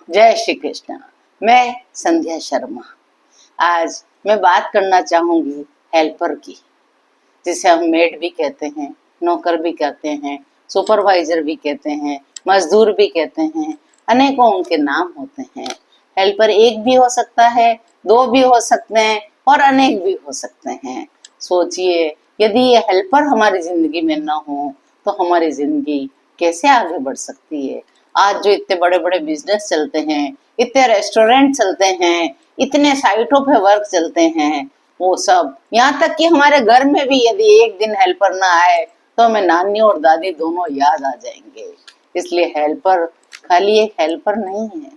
जय श्री कृष्ण। मैं संध्या शर्मा। आज मैं बात करना चाहूंगी हेल्पर की, जिसे हम मेड भी कहते हैं, नौकर भी कहते हैं, सुपरवाइजर भी कहते हैं, मजदूर भी कहते हैं, अनेकों उनके नाम होते हैं। हेल्पर एक भी हो सकता है, दो भी हो सकते हैं और अनेक भी हो सकते हैं। सोचिए, यदि ये हेल्पर हमारी जिंदगी में न हो तो हमारी जिंदगी कैसे आगे बढ़ सकती है। आज जो इतने बड़े बड़े बिजनेस चलते हैं, इतने रेस्टोरेंट चलते हैं, इतने साइटों पे वर्क चलते हैं, वो सब, यहाँ तक कि हमारे घर में भी यदि एक दिन हेल्पर ना आए तो हमें नानी और दादी दोनों याद आ जाएंगे। इसलिए हेल्पर खाली एक हेल्पर नहीं है,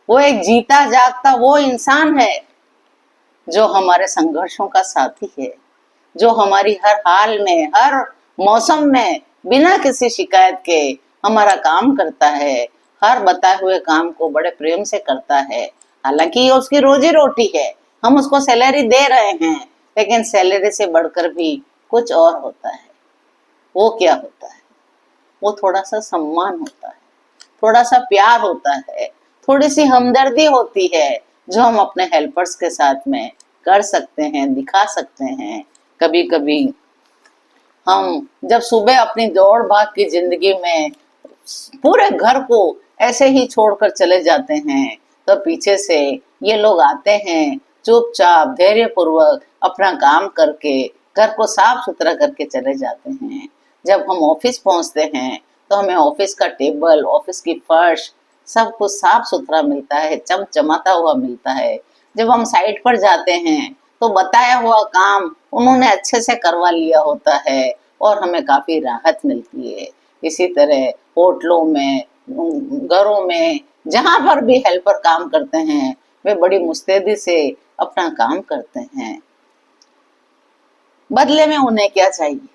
वो एक जीता जागता वो इंसान है जो हमारे संघर्षों का साथी है, जो हमारी हर हाल में, हर मौसम में बिना किसी शिकायत के हमारा काम करता है, हर बताए हुए काम को बड़े प्रेम से करता है। हालांकि ये उसकी रोजी रोटी है, हम उसको सैलरी दे रहे हैं, लेकिन सैलरी से बढ़कर भी कुछ और होता है। वो क्या होता है? वो थोड़ा सा सम्मान होता है, थोड़ा सा प्यार होता है, थोड़ी सी हमदर्दी होती है, जो हम अपने हेल्पर्स के साथ में कर सकते हैं, दिखा सकते हैं। कभी कभी हम जब सुबह अपनी दौड़ भाग की जिंदगी में पूरे घर को ऐसे ही छोड़कर चले जाते हैं, तो पीछे से ये लोग आते हैं, चुपचाप धैर्य पूर्वक अपना काम करके घर को साफ सुथरा करके चले जाते हैं। जब हम ऑफिस पहुंचते हैं तो हमें ऑफिस का टेबल, ऑफिस की फर्श सब कुछ साफ सुथरा मिलता है, चमचमाता हुआ मिलता है। जब हम साइट पर जाते हैं तो बताया हुआ काम उन्होंने अच्छे से करवा लिया होता है और हमें काफी राहत मिलती है। इसी तरह होटलों में, घरों में, जहां पर भी हेल्पर काम करते हैं, वे बड़ी मुस्तैदी से अपना काम करते हैं। बदले में उन्हें क्या चाहिए?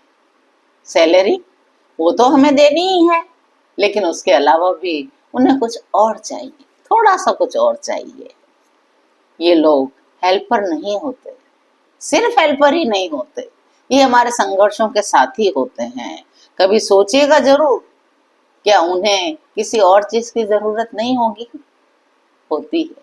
सैलरी, वो तो हमें देनी ही है, लेकिन उसके अलावा भी उन्हें कुछ और चाहिए, थोड़ा सा कुछ और चाहिए। ये लोग हेल्पर नहीं होते, सिर्फ हेल्पर ही नहीं होते, ये हमारे संघर्षों के साथी होते हैं। कभी सोचिएगा जरूर, क्या उन्हें किसी और चीज की जरूरत नहीं होगी? होती है।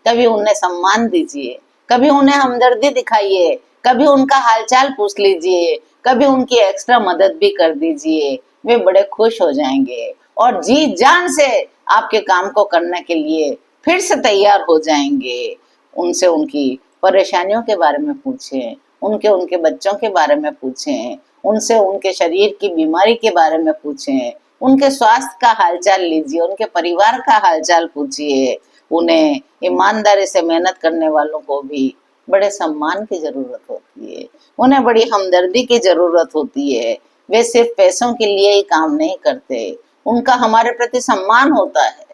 कभी उन्हें सम्मान दीजिए, कभी उन्हें हमदर्दी दिखाइए, कभी उनका हालचाल पूछ लीजिए, कभी उनकी एक्स्ट्रा मदद भी कर दीजिए, वे बड़े खुश हो जाएंगे और जी जान से आपके काम को करने के लिए फिर से तैयार हो जाएंगे। उनसे उनकी परेशानियों के बारे में पूछें, उनके उनके बच्चों के बारे में पूछें, उनसे उनके शरीर की बीमारी के बारे में पूछें, उनके स्वास्थ्य का हालचाल लीजिए, उनके परिवार का हालचाल पूछिए। उन्हें ईमानदारी से मेहनत करने वालों को भी बड़े सम्मान की जरूरत होती है, उन्हें बड़ी हमदर्दी की जरूरत होती है। वे सिर्फ पैसों के लिए ही काम नहीं करते, उनका हमारे प्रति सम्मान होता है,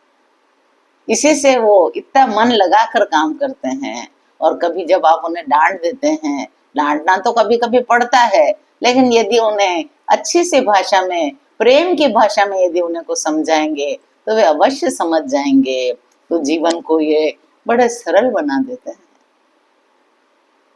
इसी से वो इतना मन लगा कर काम करते हैं। और कभी जब आप उन्हें डांट देते हैं, डांटना तो कभी कभी पड़ता है, लेकिन यदि उन्हें अच्छी सी भाषा में, प्रेम की भाषा में यदि उन्हें को समझाएंगे तो वे अवश्य समझ जाएंगे। तो जीवन को ये बड़े सरल बना देते हैं।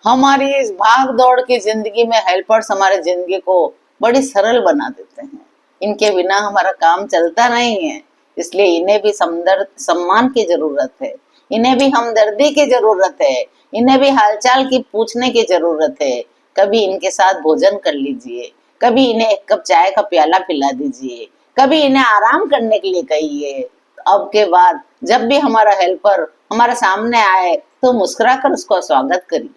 हमारी इस भाग दौड़ की जिंदगी में हेल्पर्स हमारे जिंदगी को बड़ी सरल बना देते हैं। इनके बिना हमारा काम चलता नहीं है, इसलिए इन्हें भी सम्मान की जरूरत है, इन्हें भी हमदर्दी की जरूरत है, इन्हें भी हालचाल की पूछने की जरूरत है। कभी इनके साथ भोजन कर लीजिए, कभी इन्हें एक कप चाय का प्याला पिला दीजिए, कभी इन्हें आराम करने के लिए कहिए। अब के बाद जब भी हमारा हेल्पर हमारे सामने आए तो मुस्कुरा कर उसका स्वागत करिए,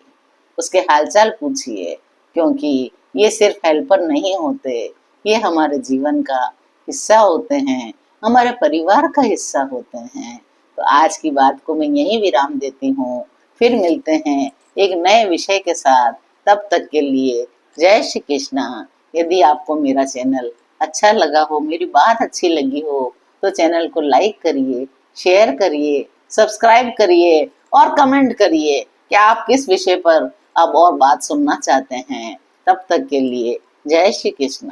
उसके हालचाल पूछिए, क्योंकि ये सिर्फ हेल्पर नहीं होते, ये हमारे जीवन का हिस्सा होते हैं, हमारे परिवार का हिस्सा होते हैं। तो आज की बात को मैं यहीं विराम देती हूँ, फिर मिलते हैं एक नए विषय के साथ। तब तक के लिए जय श्री कृष्णा। यदि आपको मेरा चैनल अच्छा लगा हो, मेरी बात अच्छी लगी हो, तो चैनल को लाइक करिए, शेयर करिए, सब्सक्राइब करिए और कमेंट करिए कि आप किस विषय पर अब और बात सुनना चाहते हैं। तब तक के लिए जय श्री कृष्ण।